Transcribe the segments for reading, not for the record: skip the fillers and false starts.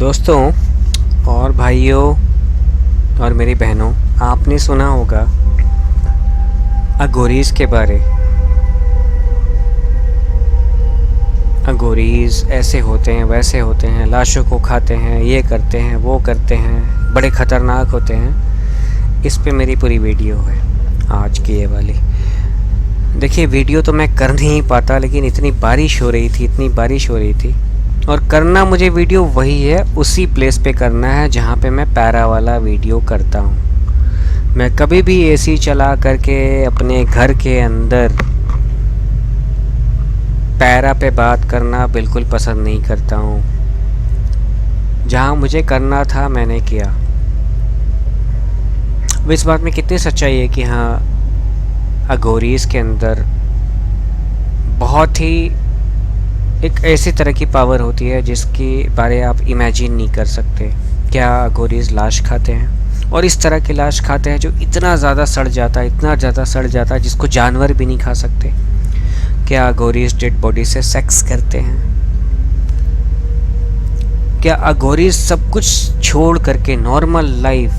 दोस्तों और भाइयों और मेरी बहनों, आपने सुना होगा अघोरीज के बारे। अघोरीज ऐसे होते हैं, वैसे होते हैं, लाशों को खाते हैं, ये करते हैं, वो करते हैं, बड़े ख़तरनाक होते हैं। इस पे मेरी पूरी वीडियो है आज की ये वाली। देखिए, वीडियो तो मैं कर नहीं पाता, लेकिन इतनी बारिश हो रही थी और करना मुझे वीडियो वही है, उसी प्लेस पे करना है जहाँ पे मैं पैरा वाला वीडियो करता हूँ। मैं कभी भी एसी चला करके अपने घर के अंदर पैरा पे बात करना बिल्कुल पसंद नहीं करता हूँ। जहाँ मुझे करना था मैंने किया। इस बात में कितनी सच्चाई है कि हाँ, अघोरीज के अंदर बहुत ही एक ऐसी तरह की पावर होती है जिसके बारे आप इमेजिन नहीं कर सकते। क्या अघोरीज लाश खाते हैं, और इस तरह की लाश खाते हैं जो इतना ज़्यादा सड़ जाता है जिसको जानवर भी नहीं खा सकते। क्या अघोरीज डेड बॉडी से सेक्स करते हैं? क्या अघोरीज सब कुछ छोड़ करके नॉर्मल लाइफ,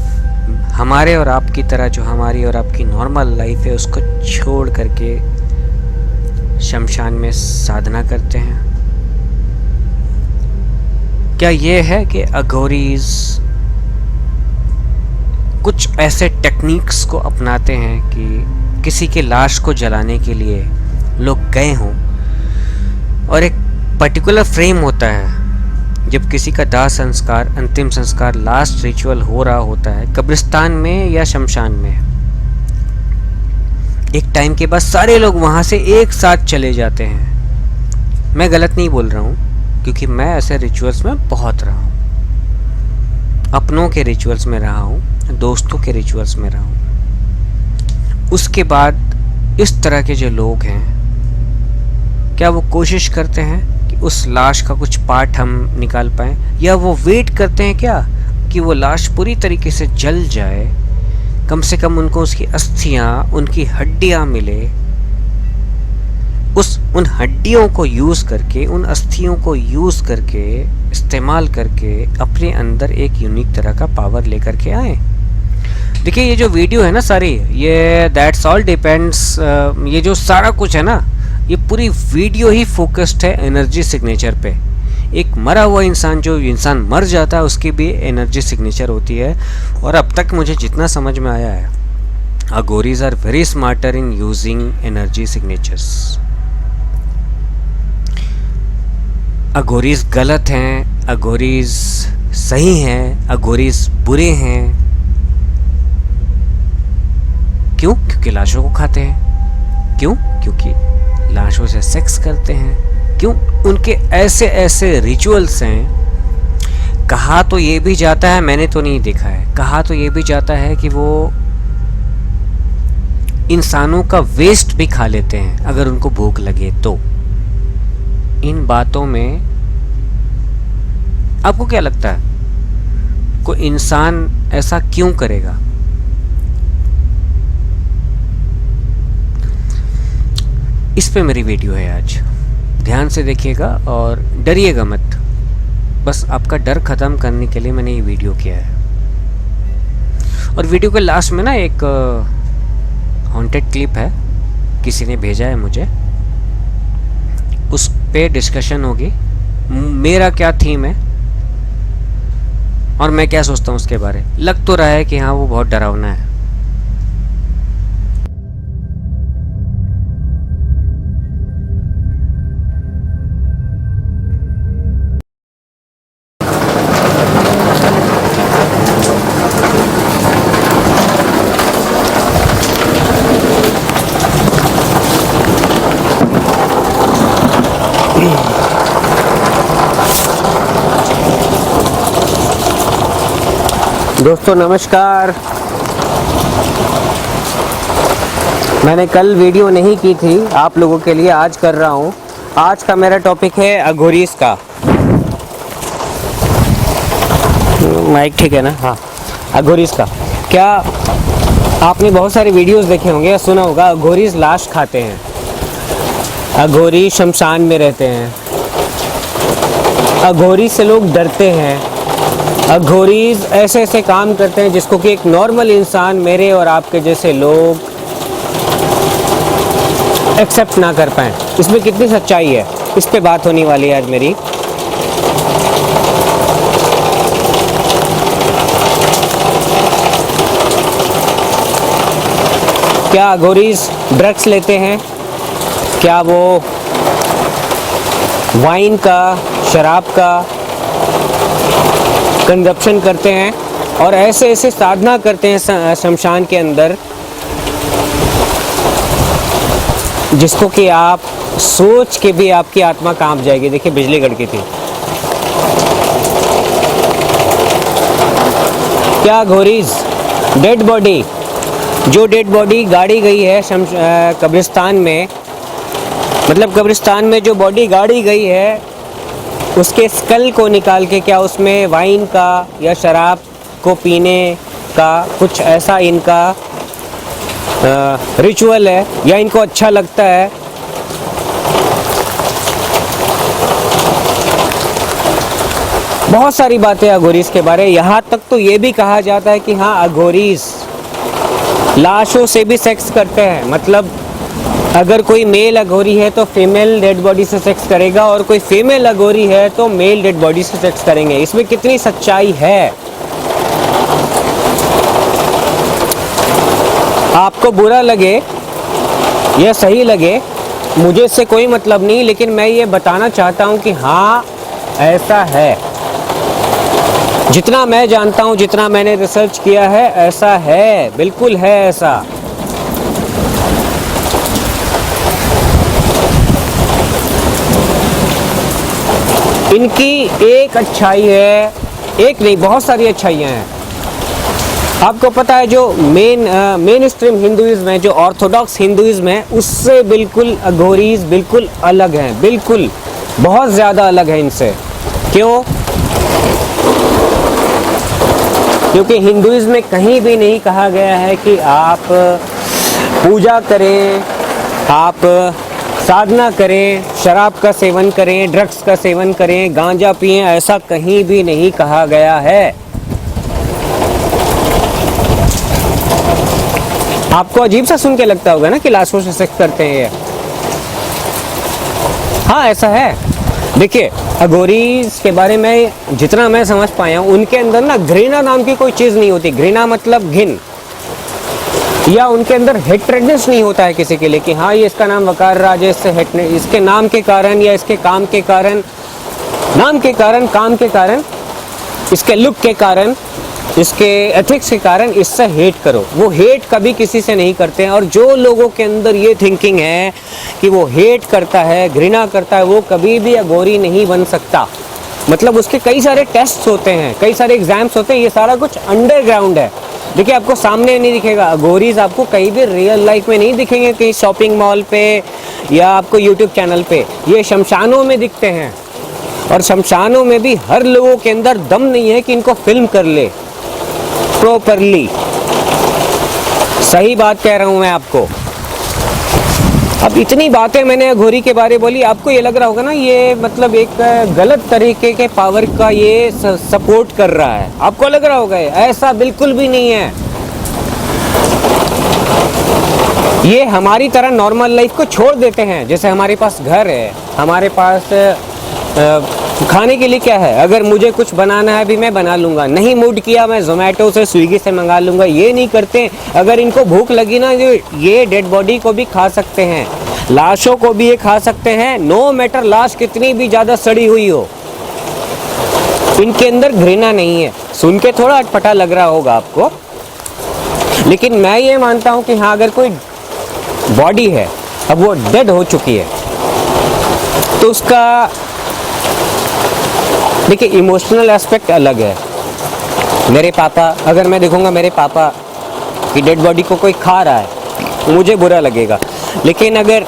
हमारे और आपकी तरह जो हमारी और आपकी नॉर्मल लाइफ है, उसको छोड़ करके शमशान में साधना करते हैं? क्या ये है कि अघोरीज कुछ ऐसे टेक्निक्स को अपनाते हैं कि किसी के लाश को जलाने के लिए लोग गए हों, और एक पर्टिकुलर फ्रेम होता है जब किसी का दाह संस्कार, अंतिम संस्कार, लास्ट रिचुअल हो रहा होता है कब्रिस्तान में या शमशान में। एक टाइम के बाद सारे लोग वहाँ से एक साथ चले जाते हैं। मैं गलत नहीं बोल रहा हूँ, क्योंकि मैं ऐसे रिचुअल्स में बहुत रहा हूँ। अपनों के रिचुअल्स में रहा हूँ, दोस्तों के रिचुअल्स में रहा हूँ। उसके बाद इस तरह के जो लोग हैं, क्या वो कोशिश करते हैं कि उस लाश का कुछ पार्ट हम निकाल पाएँ, या वो वेट करते हैं क्या कि वो लाश पूरी तरीके से जल जाए, कम से कम उनको उसकी अस्थियाँ, उनकी हड्डियाँ मिले, उन हड्डियों को यूज़ करके, उन अस्थियों को यूज़ करके, इस्तेमाल करके अपने अंदर एक यूनिक तरह का पावर लेकर के आए। देखिए, ये जो वीडियो है ना सारी, ये दैट्स ऑल डिपेंड्स, ये जो सारा कुछ है ना, ये पूरी वीडियो ही फोकस्ड है एनर्जी सिग्नेचर पे। एक मरा हुआ इंसान, जो इंसान मर जाता है, उसकी भी एनर्जी सिग्नेचर होती है। और अब तक मुझे जितना समझ में आया है, Aghoris are very smarter in using energy signatures. Aghoris गलत हैं, अघोरीज सही हैं, अघोरीज बुरे हैं। क्यों? क्योंकि लाशों को खाते हैं। क्यों? क्योंकि लाशों से सेक्स करते हैं। क्यों? उनके ऐसे ऐसे रिचुअल्स हैं। कहा तो ये भी जाता है, मैंने तो नहीं देखा है, कहा तो ये भी जाता है कि वो इंसानों का वेस्ट भी खा लेते हैं अगर उनको भूख लगे तो। इन बातों में आपको क्या लगता है, कोई इंसान ऐसा क्यों करेगा? इस पे मेरी वीडियो है आज, ध्यान से देखिएगा और डरिएगा मत। बस आपका डर ख़त्म करने के लिए मैंने ये वीडियो किया है। और वीडियो के लास्ट में ना एक हॉन्टेड क्लिप है, किसी ने भेजा है मुझे, उस पे डिस्कशन होगी, मेरा क्या थीम है और मैं क्या सोचता हूँ उसके बारे। लग तो रहा है कि हाँ, वो बहुत डरावना है। दोस्तों नमस्कार। मैंने कल वीडियो नहीं की थी आप लोगों के लिए, आज कर रहा हूँ। आज का मेरा टॉपिक है अघोरीज का। माइक ठीक है ना? हाँ, अघोरीज का। क्या आपने बहुत सारे वीडियोस देखे होंगे या सुना होगा, अघोरीज लाश खाते हैं, अघोरी शमशान में रहते हैं, अघोरी से लोग डरते हैं, अघोरीज ऐसे ऐसे काम करते हैं जिसको कि एक नॉर्मल इंसान, मेरे और आपके जैसे लोग एक्सेप्ट ना कर पाए। इसमें कितनी सच्चाई है, इस पे बात होने वाली है आज मेरी। क्या अघोरीज ड्रग्स लेते हैं? क्या वो वाइन का, शराब का कंजप्शन करते हैं और ऐसे ऐसे साधना करते हैं शमशान के अंदर जिसको कि आप सोच के भी आपकी आत्मा कांप जाएगी। देखिए बिजली कड़की थी। क्या घोरीज डेड बॉडी, जो डेड बॉडी गाड़ी गई है कब्रिस्तान में, मतलब कब्रिस्तान में जो बॉडी गाड़ी गई है उसके स्कल को निकाल के, क्या उसमें वाइन का या शराब को पीने का कुछ ऐसा इनका रिचुअल है या इनको अच्छा लगता है? बहुत सारी बातें अघोरीज के बारे। यहाँ तक तो ये भी कहा जाता है कि हाँ, अघोरीज लाशों से भी सेक्स करते हैं। मतलब अगर कोई मेल अघोरी है तो फीमेल डेड बॉडी से सेक्स करेगा और कोई फीमेल अघोरी है तो मेल डेड बॉडी से सेक्स करेंगे। इसमें कितनी सच्चाई है? आपको बुरा लगे या सही लगे, मुझे इससे कोई मतलब नहीं, लेकिन मैं ये बताना चाहता हूँ कि हाँ, ऐसा है। जितना मैं जानता हूँ, जितना मैंने रिसर्च किया है, ऐसा है, बिल्कुल है ऐसा। इनकी एक अच्छाई है, एक नहीं बहुत सारी अच्छाइयाँ हैं। आपको पता है जो मेन स्ट्रीम हिंदुइज्म है, जो ऑर्थोडॉक्स हिंदुइज्म है, उससे बिल्कुल अघोरीज बिल्कुल अलग हैं, बिल्कुल बहुत ज़्यादा अलग है इनसे। क्यों? क्योंकि हिंदुइज्म में कहीं भी नहीं कहा गया है कि आप पूजा करें, आप साधना करें, शराब का सेवन करें, ड्रग्स का सेवन करें, गांजा पिएं, ऐसा कहीं भी नहीं कहा गया है। आपको अजीब सा सुन के लगता होगा ना कि लाशों से सेक्स करते हैं ये। हाँ, ऐसा है। देखिए, अघोरीज के बारे में जितना मैं समझ पाया हूँ, उनके अंदर ना घृणा नाम की कोई चीज़ नहीं होती। घृणा मतलब घिन, या उनके अंदर हेट्रेडनेस नहीं होता है किसी के लिए कि हाँ, ये इसका नाम वकार राज है, इसके नाम के कारण या इसके काम के कारण, नाम के कारण, काम के कारण, इसके लुक के कारण, इसके एथिक्स के कारण इससे हेट करो। वो हेट कभी किसी से नहीं करते हैं। और जो लोगों के अंदर ये थिंकिंग है कि वो हेट करता है, घृणा करता है, वो कभी भी अघोरी नहीं बन सकता। मतलब उसके कई सारे टेस्ट्स होते हैं, कई सारे एग्जाम्स होते हैं, ये सारा कुछ अंडरग्राउंड है। देखिए, आपको सामने नहीं दिखेगा। अघोरीज आपको कहीं भी रियल लाइफ में नहीं दिखेंगे, कहीं शॉपिंग मॉल पे या आपको यूट्यूब चैनल पे। ये शमशानों में दिखते हैं, और शमशानों में भी हर लोगों के अंदर दम नहीं है कि इनको फिल्म कर ले प्रॉपरली। सही बात कह रहा हूं मैं आपको। अब इतनी बातें मैंने अघोरी के बारे बोली, आपको ये लग रहा होगा ना ये मतलब एक गलत तरीके के पावर का ये सपोर्ट कर रहा है। आपको लग रहा होगा ऐसा बिल्कुल भी नहीं है। ये हमारी तरह नॉर्मल लाइफ को छोड़ देते हैं। जैसे हमारे पास घर है, हमारे पास खाने के लिए क्या है, अगर मुझे कुछ बनाना है भी मैं बना लूँगा, नहीं मूड किया मैं जोमेटो से, स्विगी से मंगा लूँगा। ये नहीं करते। अगर इनको भूख लगी ना, ये डेड बॉडी को भी खा सकते हैं, लाशों को भी ये खा सकते हैं, नो मैटर लाश कितनी भी ज़्यादा सड़ी हुई हो। इनके अंदर घृणा नहीं है। सुन के थोड़ा अटपटा लग रहा होगा आपको, लेकिन मैं ये मानता हूँ कि हाँ, अगर कोई बॉडी है, अब वो डेड हो चुकी है, तो उसका देखिए इमोशनल एस्पेक्ट अलग है। मेरे पापा, अगर मैं देखूंगा मेरे पापा की डेड बॉडी को कोई खा रहा है, मुझे बुरा लगेगा। लेकिन अगर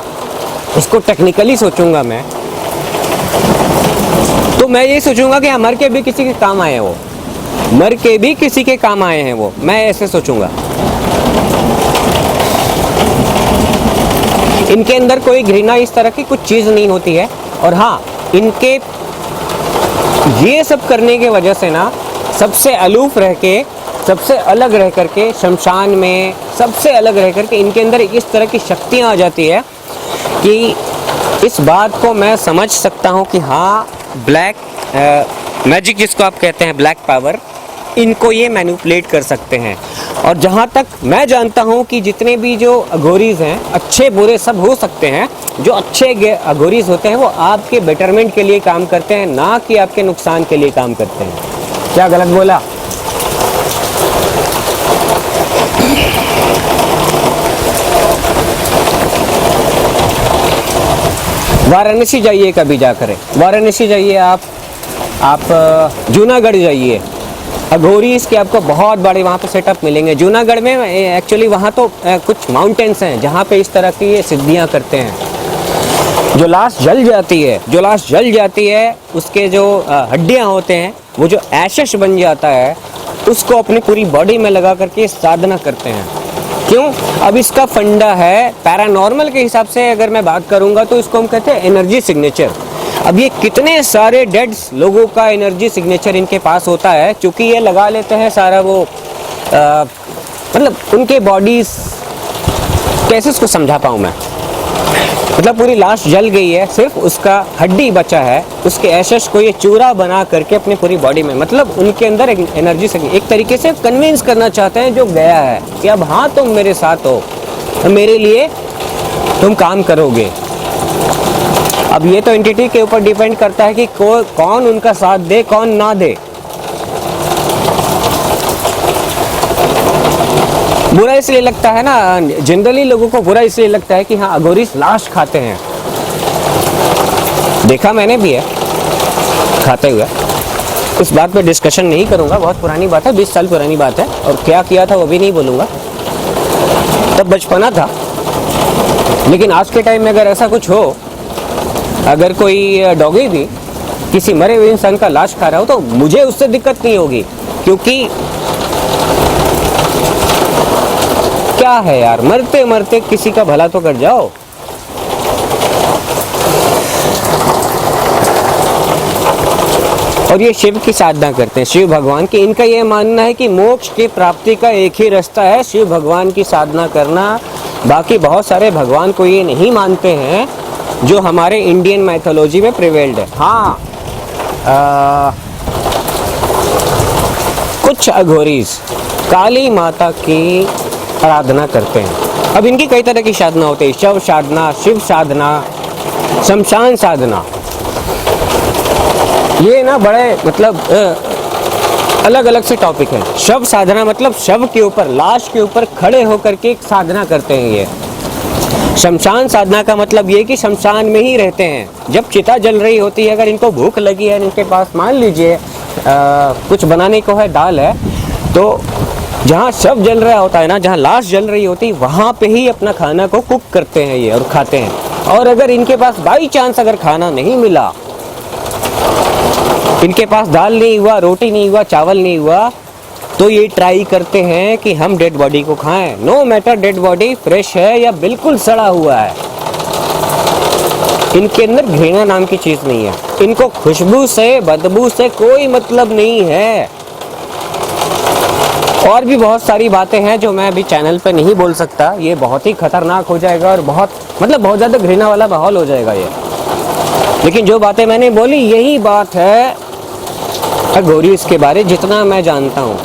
इसको टेक्निकली सोचूंगा मैं, तो मैं ये सोचूंगा कि मर के भी किसी के काम आए हैं वो, मर के भी किसी के काम आए हैं वो। मैं ऐसे सोचूंगा। इनके अंदर कोई घृणा इस तरह की कुछ चीज़ नहीं होती है। और हाँ, इनके ये सब करने के वजह से ना सबसे अलूफ रह के, सबसे अलग रह करके, शमशान में सबसे अलग रह करके इनके अंदर इस तरह की शक्तियाँ आ जाती है कि इस बात को मैं समझ सकता हूँ कि हाँ, ब्लैक मैजिक जिसको आप कहते हैं, ब्लैक पावर, इनको ये मैनिपुलेट कर सकते हैं। और जहाँ तक मैं जानता हूँ कि जितने भी जो अघोरीज हैं, अच्छे बुरे सब हो सकते हैं। जो अच्छे अघोरीज होते हैं वो आपके बेटरमेंट के लिए काम करते हैं, ना कि आपके नुकसान के लिए काम करते हैं। क्या गलत बोला? वाराणसी जाइए, कभी जाकर वाराणसी जाइए, आप जूनागढ़ जाइए, अघोरीज के आपको बहुत बड़े वहाँ पे सेटअप मिलेंगे। जूनागढ़ में एक्चुअली वहाँ तो कुछ माउंटेन्स हैं जहाँ पे इस तरह की ये सिद्धियाँ करते हैं। जो लाश जल जाती है, उसके जो हड्डियाँ होते हैं, वो जो एशेस बन जाता है, उसको अपनी पूरी बॉडी में लगा करके साधना करते हैं। क्यों? अब इसका फंडा है पैरानॉर्मल के हिसाब से अगर मैं बात करूँगा तो इसको हम कहते हैं एनर्जी सिग्नेचर। अब ये कितने सारे डेड लोगों का एनर्जी सिग्नेचर इनके पास होता है, क्योंकि ये लगा लेते हैं सारा वो मतलब उनके बॉडीज, कैसे इसको समझा पाऊँ मैं, मतलब पूरी लाश जल गई है, सिर्फ उसका हड्डी बचा है, उसके एशेस को ये चूरा बना करके अपनी पूरी बॉडी में, मतलब उनके अंदर एक एनर्जी से एक तरीके से कन्विंस करना चाहते हैं जो गया है कि अब हाँ, तुम मेरे साथ हो, मेरे लिए तुम काम करोगे। अब ये तो एंटिटी के ऊपर डिपेंड करता है कि कौन उनका साथ दे, कौन ना दे। बुरा इसलिए लगता है ना, जनरली लोगों को बुरा इसलिए लगता है कि हाँ, अघोरीज लाश खाते हैं। देखा मैंने भी है खाते हुए। इस बात पे डिस्कशन नहीं करूंगा, बहुत पुरानी बात है, 20 साल पुरानी बात है, और क्या किया था वो भी नहीं बोलूँगा, तब बचपना था। लेकिन आज के टाइम में अगर ऐसा कुछ हो, अगर कोई डॉगी भी किसी मरे हुए इंसान का लाश खा रहा हो, तो मुझे उससे दिक्कत नहीं होगी, क्योंकि क्या है यार, मरते मरते किसी का भला तो कर जाओ। और ये शिव की साधना करते हैं, शिव भगवान की। इनका ये मानना है कि मोक्ष की प्राप्ति का एक ही रास्ता है, शिव भगवान की साधना करना। बाकी बहुत सारे भगवान को ये नहीं मानते हैं जो हमारे इंडियन मैथोलॉजी में प्रिवेल्ड है। हाँ, कुछ अघोरीज काली माता की आराधना करते हैं। अब इनकी कई तरह की साधना होती है, शव साधना, शिव साधना, शमशान साधना। ये ना बड़े मतलब अलग अलग से टॉपिक है। शव साधना मतलब शव के ऊपर, लाश के ऊपर खड़े होकर के एक साधना करते हैं ये। शमशान साधना का मतलब ये कि शमशान में ही रहते हैं। जब चिता जल रही होती है, अगर इनको भूख लगी है, इनके पास मान लीजिए कुछ बनाने को है, दाल है, तो जहाँ शव जल रहा होता है ना, जहाँ लाश जल रही होती है, वहाँ पे ही अपना खाना को कुक करते हैं ये और खाते हैं। और अगर इनके पास बाई चांस अगर खाना नहीं मिला, इनके पास दाल नहीं हुआ, रोटी नहीं हुआ, चावल नहीं हुआ, तो ये ट्राई करते हैं कि हम डेड बॉडी को खाएं। No matter dead body fresh है या बिल्कुल सड़ा हुआ है, इनके अंदर घृणा नाम की चीज नहीं है। इनको खुशबू से, बदबू से कोई मतलब नहीं है। और भी बहुत सारी बातें हैं जो मैं अभी चैनल पे नहीं बोल सकता, ये बहुत ही खतरनाक हो जाएगा और बहुत बहुत ज़्यादा घृणा वाला माहौल हो जाएगा ये। लेकिन जो बातें मैंने बोली, यही बात है अघोरीज के बारे जितना मैं जानता हूँ।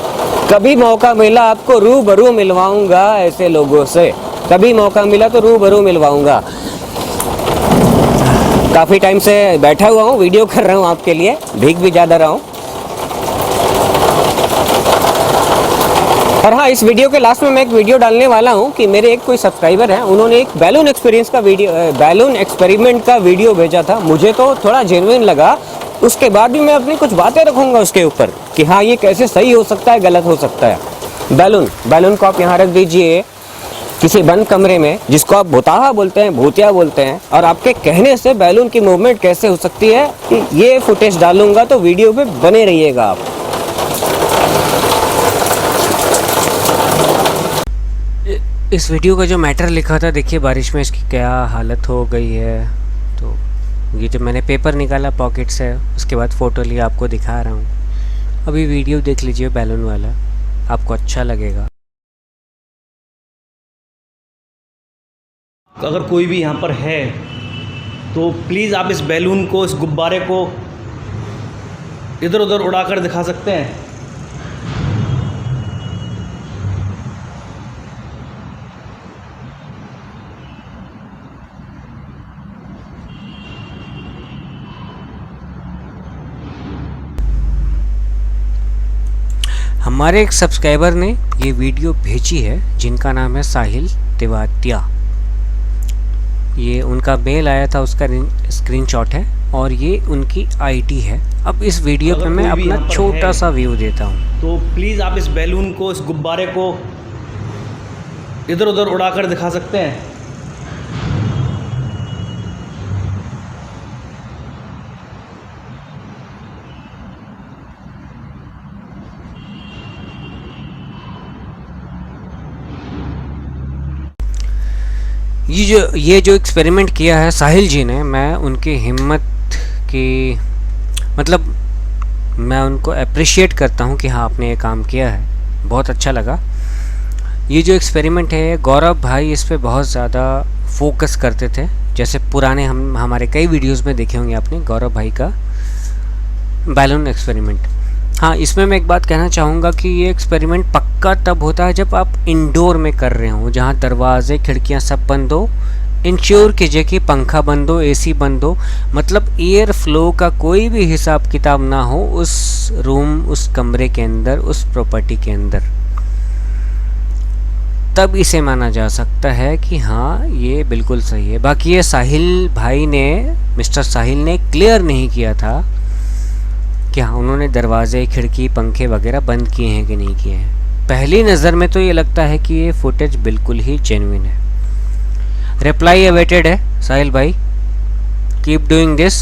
कभी मौका मिला आपको रूबरू मिलवाऊंगा ऐसे लोगों से, कभी मौका मिला तो रूबरू मिलवाऊंगा। काफ़ी टाइम से बैठा हुआ हूँ, वीडियो कर रहा हूँ आपके लिए, भीग भी ज़्यादा रहा हूँ। और हाँ, इस वीडियो के लास्ट में मैं एक वीडियो डालने वाला हूँ कि मेरे एक कोई सब्सक्राइबर हैं, उन्होंने एक बैलून एक्सपेरिमेंट का वीडियो भेजा था। मुझे तो थोड़ा जेन्युइन लगा। उसके बाद भी मैं अपनी कुछ बातें रखूँगा उसके ऊपर कि हाँ, ये कैसे सही हो सकता है, गलत हो सकता है। बैलून को आप यहाँ रख दीजिए किसी बंद कमरे में, जिसको आप भूताहा बोलते हैं, भूतिया बोलते हैं, और आपके कहने से बैलून की मूवमेंट कैसे हो सकती है, ये फुटेज डालूंगा, तो वीडियो पे बने रहिएगा आप। इस वीडियो का जो मैटर लिखा था, देखिए बारिश में इसकी क्या हालत हो गई है। तो ये जब मैंने पेपर निकाला पॉकेट से, उसके बाद फ़ोटो लिया, आपको दिखा रहा हूँ। अभी वीडियो देख लीजिए बैलून वाला, आपको अच्छा लगेगा। अगर कोई भी यहाँ पर है तो प्लीज़ आप इस बैलून को, इस गुब्बारे को इधर उधर उड़ाकर दिखा सकते हैं। हमारे एक सब्सक्राइबर ने ये वीडियो भेजी है जिनका नाम है साहिल तिवाटिया। ये उनका मेल आया था, उसका स्क्रीनशॉट है और ये उनकी आईडी है। अब इस वीडियो पे मैं अपना छोटा सा व्यू देता हूँ। तो प्लीज़ आप इस बैलून को, इस गुब्बारे को इधर उधर उड़ाकर दिखा सकते हैं। ये जो एक्सपेरिमेंट किया है साहिल जी ने, मैं उनकी हिम्मत की मतलब मैं उनको अप्रिशिएट करता हूँ कि हाँ आपने ये काम किया है, बहुत अच्छा लगा। ये जो एक्सपेरिमेंट है गौरव भाई इस पे बहुत ज़्यादा फोकस करते थे, जैसे पुराने हमारे कई वीडियोस में देखे होंगे आपने गौरव भाई का बैलून एक्सपेरिमेंट। हाँ, इसमें मैं एक बात कहना चाहूँगा कि ये एक्सपेरिमेंट पक्का तब होता है जब आप इंडोर में कर रहे हो, जहाँ दरवाजे खिड़कियाँ सब बंद हो। इंश्योर कीजिए कि पंखा बंद हो, एसी बंद हो, मतलब एयर फ्लो का कोई भी हिसाब किताब ना हो उस रूम, उस कमरे के अंदर, उस प्रॉपर्टी के अंदर। तब इसे माना जा सकता है कि हाँ ये बिल्कुल सही है। बाकी ये साहिल भाई ने, मिस्टर साहिल ने क्लियर नहीं किया था कि हाँ उन्होंने दरवाजे, खिड़की, पंखे वगैरह बंद किए हैं कि नहीं किए हैं। पहली नज़र में तो ये लगता है कि ये फुटेज बिल्कुल ही जेन्युइन है। रिप्लाई अवेटेड है साहिल भाई, कीप डूइंग दिस।